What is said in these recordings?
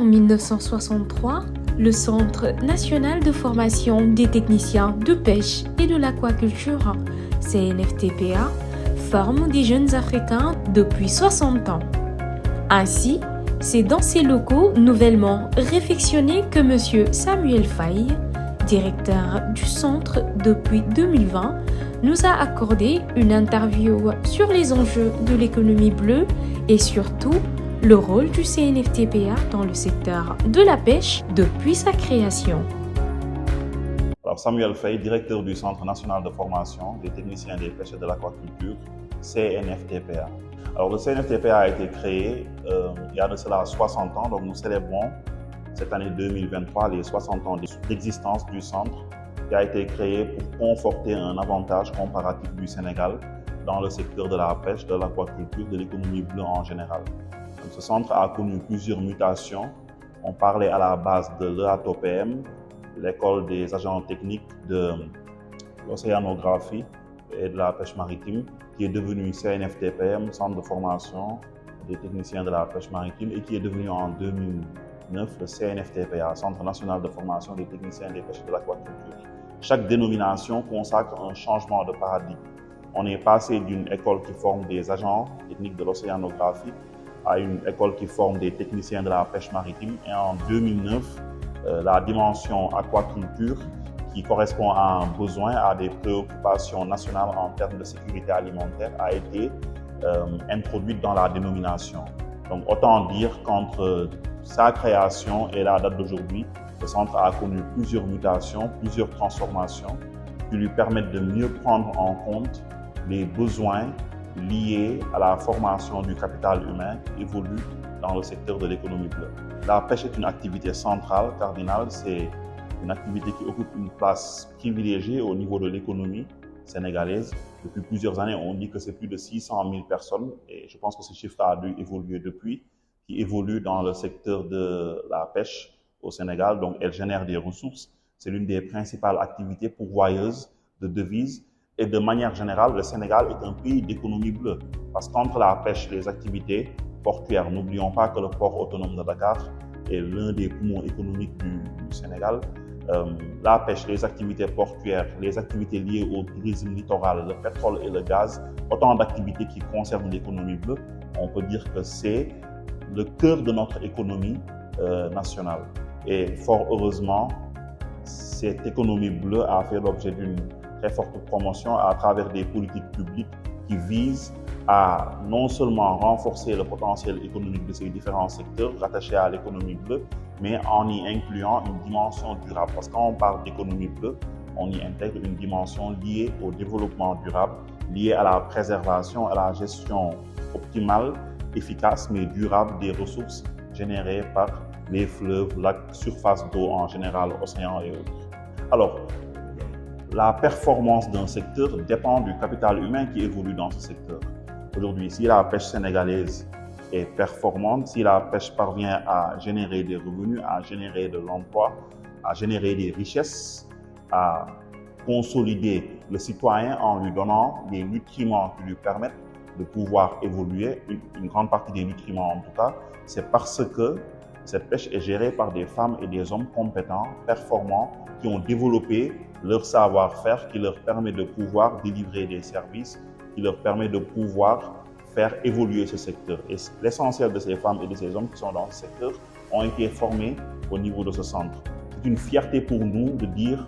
en 1963, le Centre national de formation des techniciens de pêche et de l'aquaculture, CNFTPA, forme des jeunes Africains depuis 60 ans. Ainsi, c'est dans ces locaux nouvellement réfectionnés que M. Samuel Faye, directeur du centre depuis 2020, nous a accordé une interview sur les enjeux de l'économie bleue et surtout le rôle du CNFTPA dans le secteur de la pêche depuis sa création. Alors, Samuel Faye, directeur du Centre national de formation des techniciens des pêches et de l'aquaculture, CNFTPA. Alors, le CNFTPA a été créé il y a de cela 60 ans, donc nous célébrons cette année 2023 les 60 ans d'existence du centre qui a été créé pour conforter un avantage comparatif du Sénégal dans le secteur de la pêche, de l'aquaculture, de l'économie bleue en général. Donc, ce centre a connu plusieurs mutations. On parlait à la base de l'EATOPM, l'école des agents techniques de l'océanographie et de la pêche maritime, qui est devenue CNFTPM, Centre de formation des techniciens de la pêche maritime, et qui est devenu en 2009 le CNFTPA, Centre national de formation des techniciens des pêches et de l'aquaculture. Chaque dénomination consacre un changement de paradigme. On est passé d'une école qui forme des agents techniques de l'océanographie à une école qui forme des techniciens de la pêche maritime. Et en 2009, la dimension aquaculture, qui correspond à un besoin, à des préoccupations nationales en termes de sécurité alimentaire, a été introduite dans la dénomination. Donc autant dire qu'entre sa création et la date d'aujourd'hui, le centre a connu plusieurs mutations, plusieurs transformations qui lui permettent de mieux prendre en compte les besoins liés à la formation du capital humain qui évolue dans le secteur de l'économie bleue. La pêche est une activité centrale, cardinale, c'est une activité qui occupe une place privilégiée au niveau de l'économie sénégalaise. Depuis plusieurs années, on dit que c'est plus de 600 000 personnes, et je pense que ce chiffre a dû évoluer depuis, qui évoluent dans le secteur de la pêche au Sénégal. Donc, elle génère des ressources. C'est l'une des principales activités pourvoyeuses de devises. Et de manière générale, le Sénégal est un pays d'économie bleue. Parce qu'entre la pêche et les activités portuaires, n'oublions pas que le port autonome de Dakar est l'un des poumons économiques du Sénégal. La pêche, les activités portuaires, les activités liées au tourisme littoral, le pétrole et le gaz, autant d'activités qui concernent l'économie bleue, on peut dire que c'est le cœur de notre économie nationale. Et fort heureusement, cette économie bleue a fait l'objet d'une très forte promotion à travers des politiques publiques qui visent à non seulement renforcer le potentiel économique de ces différents secteurs rattachés à l'économie bleue, mais en y incluant une dimension durable. Parce que quand on parle d'économie bleue, on y intègre une dimension liée au développement durable, liée à la préservation, à la gestion optimale, efficace mais durable des ressources générées par les fleuves, lacs, surfaces d'eau en général, océans et autres. Alors, la performance d'un secteur dépend du capital humain qui évolue dans ce secteur. Aujourd'hui, si la pêche sénégalaise est performante, si la pêche parvient à générer des revenus, à générer de l'emploi, à générer des richesses, à consolider le citoyen en lui donnant des nutriments qui lui permettent de pouvoir évoluer, une grande partie des nutriments en tout cas, c'est parce que cette pêche est gérée par des femmes et des hommes compétents, performants, qui ont développé leur savoir-faire qui leur permet de pouvoir délivrer des services, qui leur permet de pouvoir faire évoluer ce secteur. Et l'essentiel de ces femmes et de ces hommes qui sont dans ce secteur ont été formés au niveau de ce centre. C'est une fierté pour nous de dire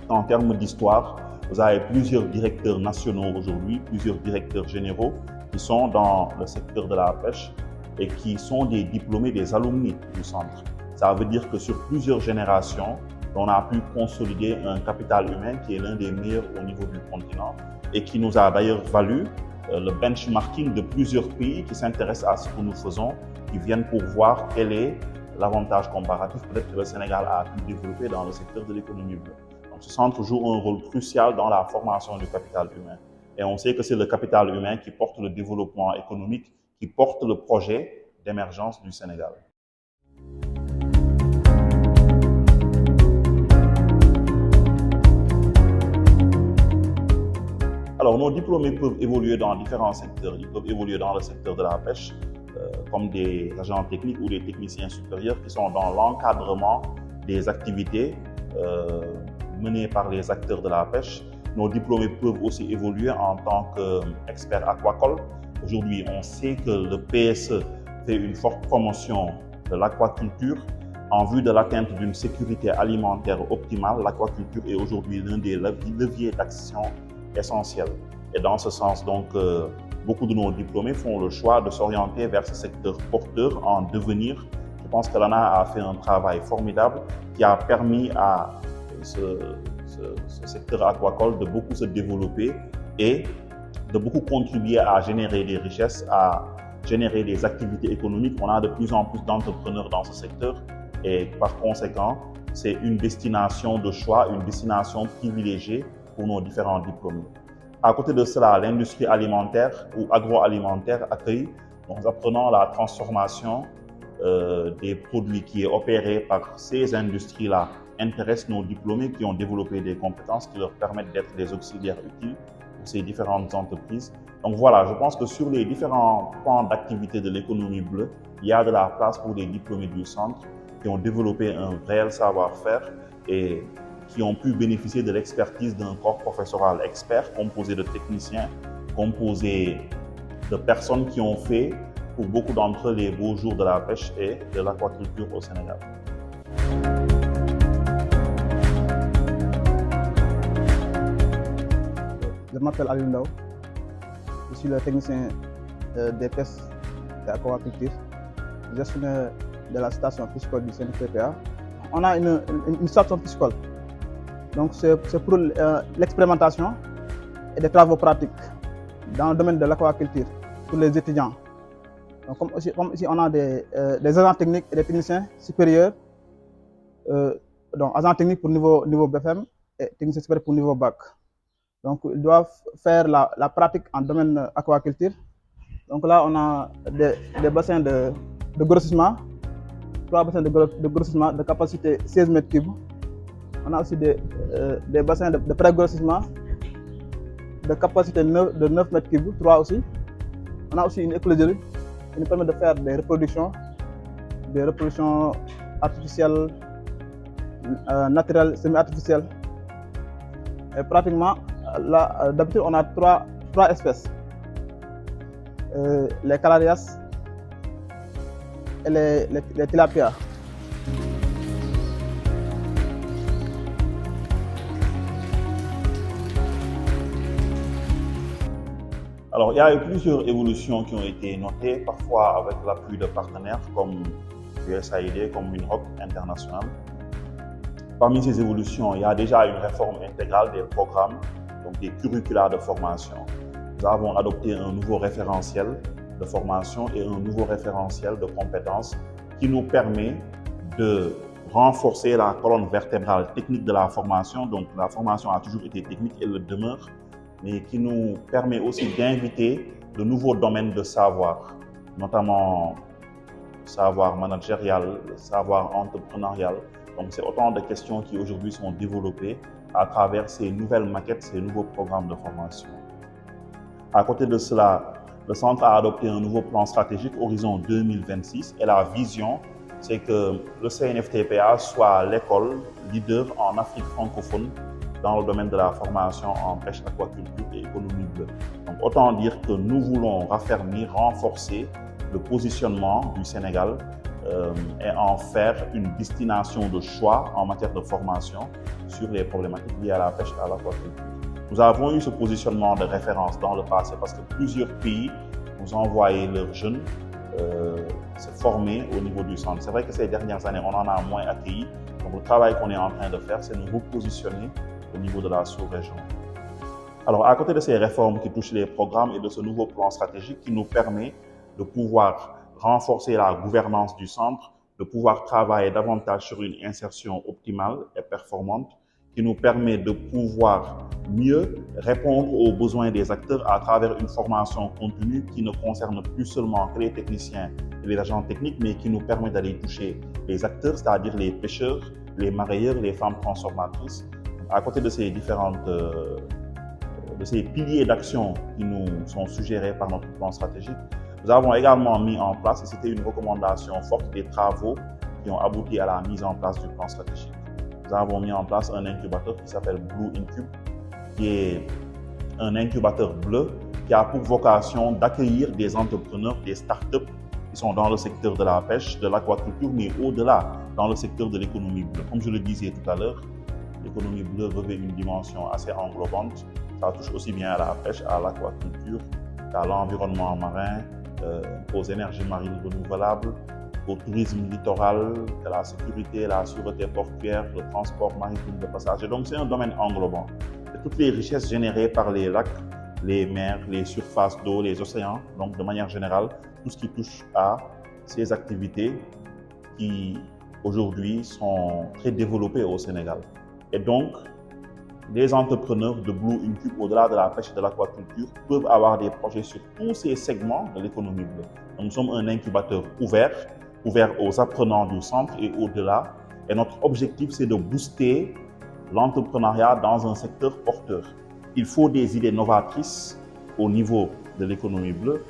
qu'en termes d'histoire, vous avez plusieurs directeurs nationaux aujourd'hui, plusieurs directeurs généraux qui sont dans le secteur de la pêche et qui sont des diplômés, des alumni du centre. Ça veut dire que sur plusieurs générations, on a pu consolider un capital humain qui est l'un des meilleurs au niveau du continent et qui nous a d'ailleurs valu le benchmarking de plusieurs pays qui s'intéressent à ce que nous faisons, qui viennent pour voir quel est l'avantage comparatif peut-être que le Sénégal a pu développer dans le secteur de l'économie bleue. Donc ce centre joue un rôle crucial dans la formation du capital humain. Et on sait que c'est le capital humain qui porte le développement économique, qui porte le projet d'émergence du Sénégal. Alors, nos diplômés peuvent évoluer dans différents secteurs. Ils peuvent évoluer dans le secteur de la pêche, comme des agents techniques ou des techniciens supérieurs qui sont dans l'encadrement des activités menées par les acteurs de la pêche. Nos diplômés peuvent aussi évoluer en tant qu'experts aquacoles. Aujourd'hui, on sait que le PSE fait une forte promotion de l'aquaculture en vue de l'atteinte d'une sécurité alimentaire optimale. L'aquaculture est aujourd'hui l'un des leviers d'action essentiels. Et dans ce sens, donc, beaucoup de nos diplômés font le choix de s'orienter vers ce secteur porteur en devenir. Je pense que l'ANA a fait un travail formidable qui a permis à ce secteur aquacole de beaucoup se développer et de beaucoup contribuer à générer des richesses, à générer des activités économiques. On a de plus en plus d'entrepreneurs dans ce secteur et par conséquent, c'est une destination de choix, une destination privilégiée pour nos différents diplômés. À côté de cela, l'industrie alimentaire ou agroalimentaire accueille, nous apprenons la transformation des produits qui est opérée par ces industries-là intéresse nos diplômés qui ont développé des compétences qui leur permettent d'être des auxiliaires utiles pour ces différentes entreprises. Donc voilà, je pense que sur les différents pans d'activité de l'économie bleue, il y a de la place pour les diplômés du centre qui ont développé un réel savoir-faire et qui ont pu bénéficier de l'expertise d'un corps professoral expert composé de techniciens, composé de personnes qui ont fait pour beaucoup d'entre eux les beaux jours de la pêche et de l'aquaculture au Sénégal. Je m'appelle Aliou Ndao, je suis le technicien des pêches et aquaculture, gestionnaire de la station piscicole du CNFTPA. On a une station piscicole, donc c'est pour l'expérimentation et des travaux pratiques dans le domaine de l'aquaculture pour les étudiants. Donc, comme ici on a des agents techniques et des techniciens supérieurs, donc agents techniques pour niveau BFM et techniciens supérieurs pour niveau bac. Donc, ils doivent faire la pratique en domaine aquaculture. Donc là, on a des bassins de grossissement, 3 bassins de grossissement de capacité 16 mètres cubes. On a aussi des bassins de pré-grossissement de capacité de 9 mètres cubes, 3 aussi. On a aussi une écloserie qui nous permet de faire des reproductions artificielles, naturelles, semi-artificielles. Et pratiquement, là, d'habitude, on a trois espèces. Les calarias et les tilapias. Alors, il y a eu plusieurs évolutions qui ont été notées, parfois avec l'appui de partenaires comme USAID, comme Winrock International. Parmi ces évolutions, il y a déjà une réforme intégrale des programmes, donc des curricula de formation. Nous avons adopté un nouveau référentiel de formation et un nouveau référentiel de compétences qui nous permet de renforcer la colonne vertébrale technique de la formation. Donc la formation a toujours été technique et le demeure, mais qui nous permet aussi d'inviter de nouveaux domaines de savoir, notamment le savoir managérial, le savoir entrepreneurial. Donc c'est autant de questions qui aujourd'hui sont développées à travers ces nouvelles maquettes, ces nouveaux programmes de formation. À côté de cela, le centre a adopté un nouveau plan stratégique Horizon 2026 et la vision, c'est que le CNFTPA soit l'école leader en Afrique francophone dans le domaine de la formation en pêche, aquaculture et économie bleue. Donc autant dire que nous voulons raffermir, renforcer le positionnement du Sénégal et en faire une destination de choix en matière de formation sur les problématiques liées à la pêche et à l'aquaculture. Nous avons eu ce positionnement de référence dans le passé parce que plusieurs pays nous envoyaient leurs jeunes se former au niveau du centre. C'est vrai que ces dernières années, on en a moins accueilli. Donc le travail qu'on est en train de faire, c'est nous repositionner au niveau de la sous-région. Alors, à côté de ces réformes qui touchent les programmes et de ce nouveau plan stratégique qui nous permet de pouvoir renforcer la gouvernance du centre, de pouvoir travailler davantage sur une insertion optimale et performante, qui nous permet de pouvoir mieux répondre aux besoins des acteurs à travers une formation continue qui ne concerne plus seulement que les techniciens et les agents techniques, mais qui nous permet d'aller toucher les acteurs, c'est-à-dire les pêcheurs, les mareyeurs, les femmes transformatrices. À côté de ces piliers d'action qui nous sont suggérés par notre plan stratégique, Nous avons également mis en place, et c'était une recommandation forte, des travaux qui ont abouti à la mise en place du plan stratégique. Nous avons mis en place un incubateur qui s'appelle Blue Incube, qui est un incubateur bleu qui a pour vocation d'accueillir des entrepreneurs, des startups qui sont dans le secteur de la pêche, de l'aquaculture, mais au-delà, dans le secteur de l'économie bleue. Comme je le disais tout à l'heure, l'économie bleue revêt une dimension assez englobante. Ça touche aussi bien à la pêche, à l'aquaculture, qu'à l'environnement marin, aux énergies marines renouvelables, au tourisme littoral, à la sécurité, la sûreté portuaire, le transport maritime de passagers. Donc c'est un domaine englobant. Et toutes les richesses générées par les lacs, les mers, les surfaces d'eau, les océans, donc de manière générale, tout ce qui touche à ces activités qui aujourd'hui sont très développées au Sénégal. Et donc, les entrepreneurs de Blue Incube, au-delà de la pêche et de l'aquaculture, peuvent avoir des projets sur tous ces segments de l'économie bleue. Donc, nous sommes un incubateur ouvert aux apprenants du centre et au-delà. Et notre objectif, c'est de booster l'entrepreneuriat dans un secteur porteur. Il faut des idées novatrices au niveau de l'économie bleue.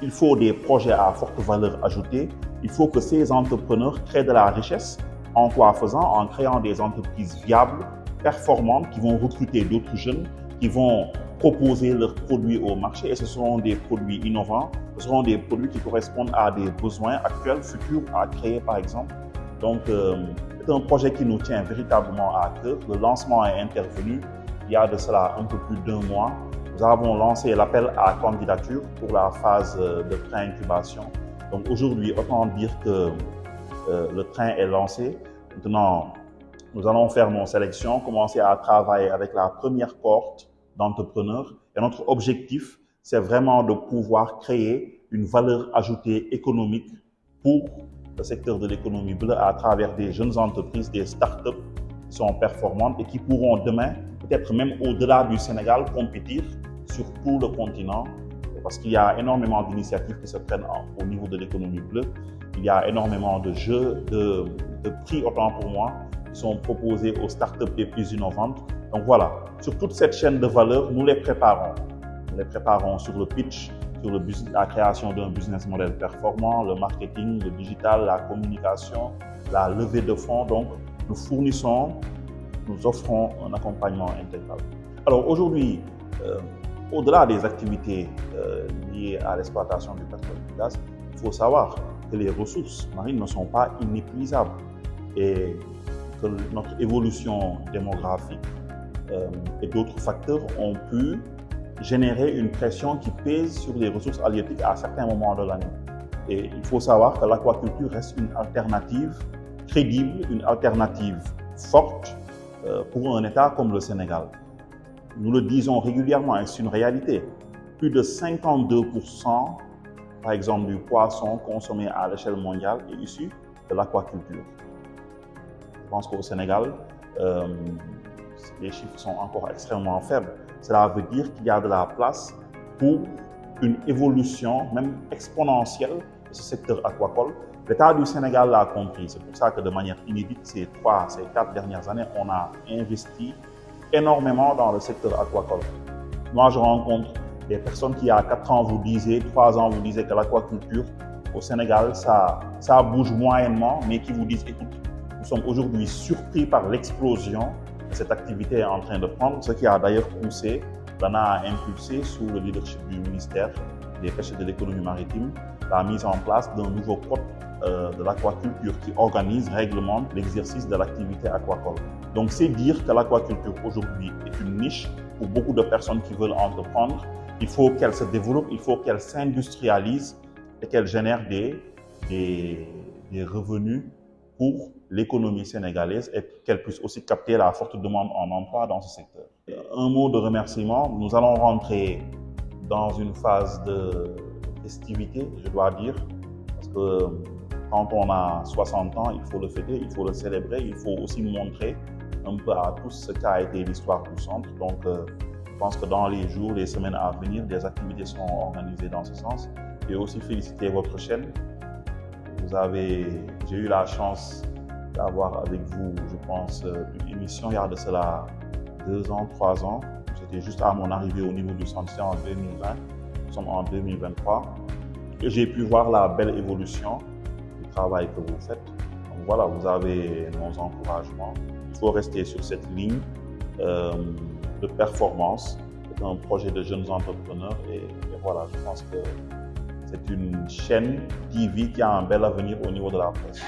Il faut des projets à forte valeur ajoutée. Il faut que ces entrepreneurs créent de la richesse. En quoi faisant? En créant des entreprises viables, performantes, qui vont recruter d'autres jeunes, qui vont proposer leurs produits au marché. Et ce seront des produits innovants. Ce seront des produits qui correspondent à des besoins actuels, futurs à créer par exemple. Donc, c'est un projet qui nous tient véritablement à cœur. Le lancement est intervenu il y a de cela un peu plus d'1 mois. Nous avons lancé l'appel à candidature pour la phase de pré-incubation. Donc aujourd'hui, autant dire que le train est lancé. Maintenant, nous allons faire nos sélections, commencer à travailler avec la première cohorte d'entrepreneurs. Et notre objectif, c'est vraiment de pouvoir créer une valeur ajoutée économique pour le secteur de l'économie bleue à travers des jeunes entreprises, des startups qui sont performantes et qui pourront demain, peut-être même au-delà du Sénégal, compétir sur tout le continent. Parce qu'il y a énormément d'initiatives qui se prennent au niveau de l'économie bleue. Il y a énormément de jeux, de prix, autant pour moi, qui sont proposés aux startups les plus innovantes. Donc voilà, sur toute cette chaîne de valeur, nous les préparons. Nous les préparons sur le pitch, sur la création d'un business model performant, le marketing, le digital, la communication, la levée de fonds. Donc, nous fournissons, nous offrons un accompagnement intégral. Alors aujourd'hui, au-delà des activités liées à l'exploitation du pétrole et du gaz, il faut savoir que les ressources marines ne sont pas inépuisables et que notre évolution démographique et d'autres facteurs ont pu générer une pression qui pèse sur les ressources halieutiques à certains moments de l'année. Et il faut savoir que l'aquaculture reste une alternative crédible, une alternative forte pour un État comme le Sénégal. Nous le disons régulièrement et c'est une réalité. Plus de 52%, par exemple, du poisson consommé à l'échelle mondiale est issu de l'aquaculture. Je pense qu'au Sénégal, les chiffres sont encore extrêmement faibles. Cela veut dire qu'il y a de la place pour une évolution, même exponentielle, de ce secteur aquacole. L'État du Sénégal l'a compris. C'est pour ça que de manière inédite, ces 4 dernières années, on a investi énormément dans le secteur aquacole. Moi, je rencontre des personnes qui, il y a 4 ans, vous disaient, 3 ans, vous disaient que l'aquaculture au Sénégal, ça bouge moyennement, mais qui vous disent, écoute, nous sommes aujourd'hui surpris par l'explosion que cette activité est en train de prendre, ce qui a d'ailleurs poussé, l'ANA a impulsé, sous le leadership du ministère des Pêches et de l'économie maritime, la mise en place d'un nouveau code de l'aquaculture qui organise, réglemente l'exercice de l'activité aquacole. Donc c'est dire que l'aquaculture aujourd'hui est une niche pour beaucoup de personnes qui veulent entreprendre. Il faut qu'elle se développe, il faut qu'elle s'industrialise et qu'elle génère des revenus pour l'économie sénégalaise et qu'elle puisse aussi capter la forte demande en emploi dans ce secteur. Un mot de remerciement, nous allons rentrer dans une phase de festivité, je dois dire, parce que quand on a 60 ans, il faut le fêter, il faut le célébrer, il faut aussi montrer un peu à tous ce qu'a été l'histoire du centre. Donc, je pense que dans les jours, les semaines à venir, des activités seront organisées dans ce sens. Et aussi féliciter votre chaîne. J'ai eu la chance d'avoir avec vous, je pense, une émission il y a de cela 2 ans, 3 ans. C'était juste à mon arrivée au niveau du centre en 2020. Nous sommes en 2023. j'ai pu voir la belle évolution du travail que vous faites. Donc voilà, vous avez nos encouragements. Il faut rester sur cette ligne de performance. C'est un projet de jeunes entrepreneurs et voilà, je pense que c'est une chaîne TV qui a un bel avenir au niveau de la presse.